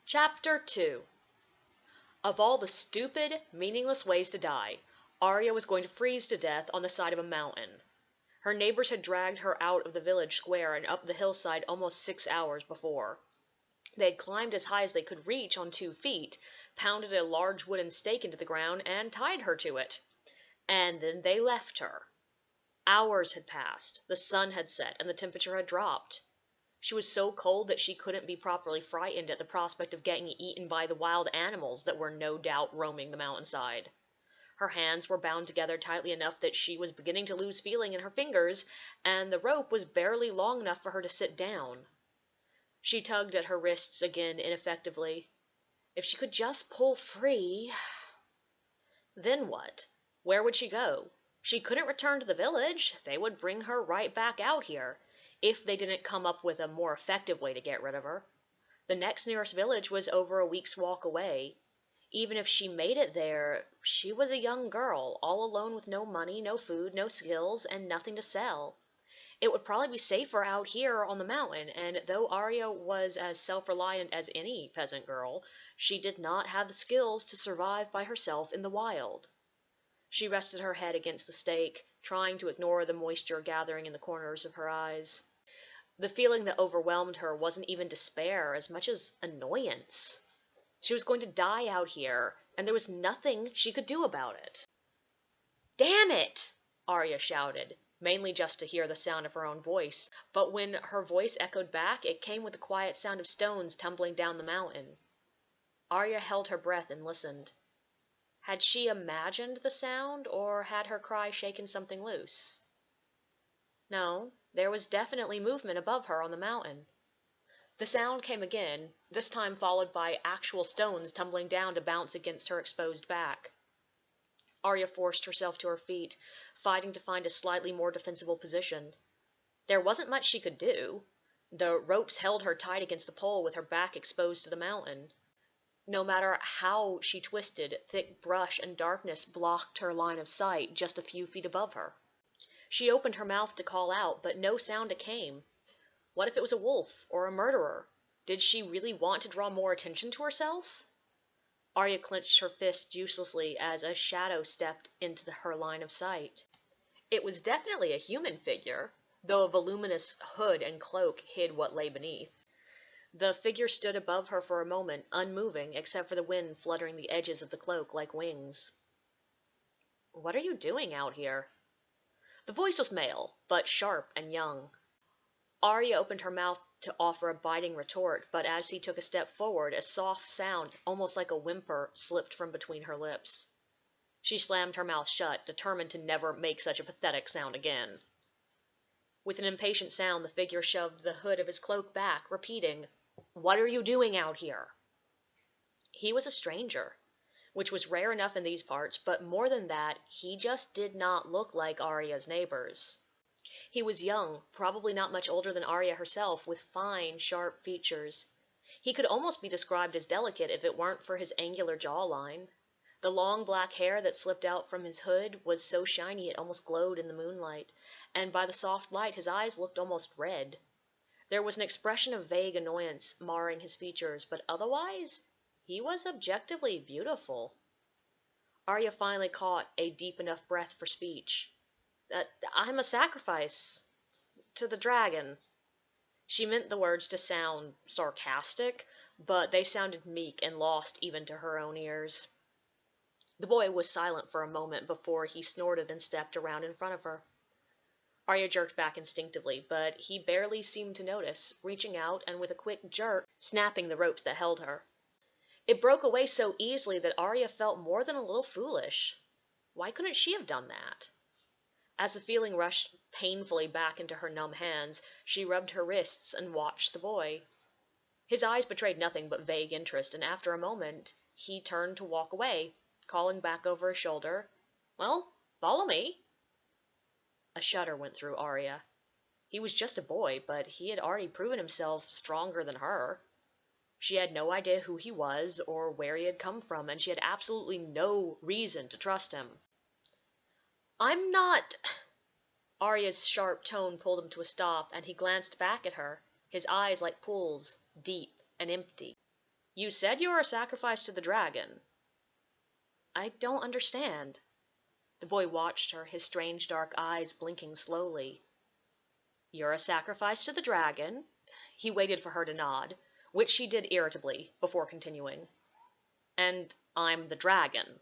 Chapter 2. Of all the stupid, meaningless ways to die, Ariya was going to freeze to death on the side of a mountain. Her neighbors had dragged her out of the village square and up the hillside almost 6 hours before. They had climbed as high as they could reach on 2 feet, pounded a large wooden stake into the ground, and tied her to it. And then they left her. Hours had passed, the sun had set, and the temperature had dropped. She was so cold that she couldn't be properly frightened at the prospect of getting eaten by the wild animals that were no doubt roaming the mountainside. Her hands were bound together tightly enough that she was beginning to lose feeling in her fingers, and the rope was barely long enough for her to sit down. She tugged at her wrists again ineffectively. If she could just pull free... Then what? Where would she go? She couldn't return to the village. They would bring her right back out here, if they didn't come up with a more effective way to get rid of her. The next nearest village was over a week's walk away. Even if she made it there, she was a young girl, all alone with no money, no food, no skills, and nothing to sell. It would probably be safer out here on the mountain, and though Ariya was as self-reliant as any peasant girl, she did not have the skills to survive by herself in the wild. She rested her head against the stake, trying to ignore the moisture gathering in the corners of her eyes. The feeling that overwhelmed her wasn't even despair as much as annoyance. She was going to die out here, and there was nothing she could do about it. "Damn it!" Ariya shouted, mainly just to hear the sound of her own voice, but when her voice echoed back, it came with the quiet sound of stones tumbling down the mountain. Ariya held her breath and listened. Had she imagined the sound, or had her cry shaken something loose? No, there was definitely movement above her on the mountain. The sound came again, this time followed by actual stones tumbling down to bounce against her exposed back. Ariya forced herself to her feet, fighting to find a slightly more defensible position. There wasn't much she could do. The ropes held her tight against the pole with her back exposed to the mountain. No matter how she twisted, thick brush and darkness blocked her line of sight just a few feet above her. She opened her mouth to call out, but no sound came. What if it was a wolf or a murderer? Did she really want to draw more attention to herself? Ariya clenched her fist uselessly as a shadow stepped into her line of sight. It was definitely a human figure, though a voluminous hood and cloak hid what lay beneath. The figure stood above her for a moment, unmoving except for the wind fluttering the edges of the cloak like wings. "What are you doing out here?" The voice was male, but sharp and young. Ariya opened her mouth to offer a biting retort, but as he took a step forward, a soft sound, almost like a whimper, slipped from between her lips. She slammed her mouth shut, determined to never make such a pathetic sound again. With an impatient sound, the figure shoved the hood of his cloak back, repeating, "What are you doing out here?" He was a stranger, which was rare enough in these parts, but more than that, he just did not look like Ariya's neighbors. He was young, probably not much older than Ariya herself, with fine, sharp features. He could almost be described as delicate if it weren't for his angular jawline. The long black hair that slipped out from his hood was so shiny it almost glowed in the moonlight, and by the soft light his eyes looked almost red. There was an expression of vague annoyance marring his features, but otherwise, he was objectively beautiful. Ariya finally caught a deep enough breath for speech. "I'm a sacrifice to the dragon." She meant the words to sound sarcastic, but they sounded meek and lost even to her own ears. The boy was silent for a moment before he snorted and stepped around in front of her. Ariya jerked back instinctively, but he barely seemed to notice, reaching out and with a quick jerk, snapping the ropes that held her. It broke away so easily that Ariya felt more than a little foolish. Why couldn't she have done that? As the feeling rushed painfully back into her numb hands, she rubbed her wrists and watched the boy. His eyes betrayed nothing but vague interest, and after a moment, he turned to walk away, calling back over his shoulder, "Well, follow me." A shudder went through Ariya. He was just a boy, but he had already proven himself stronger than her. She had no idea who he was or where he had come from, and she had absolutely no reason to trust him. "I'm not..." Ariya's sharp tone pulled him to a stop, and he glanced back at her, his eyes like pools, deep and empty. You said you were a sacrifice to the dragon." "I don't understand." The boy watched her, his strange dark eyes blinking slowly. "You're a sacrifice to the dragon." He waited for her to nod, which she did irritably, before continuing. "And I'm the dragon.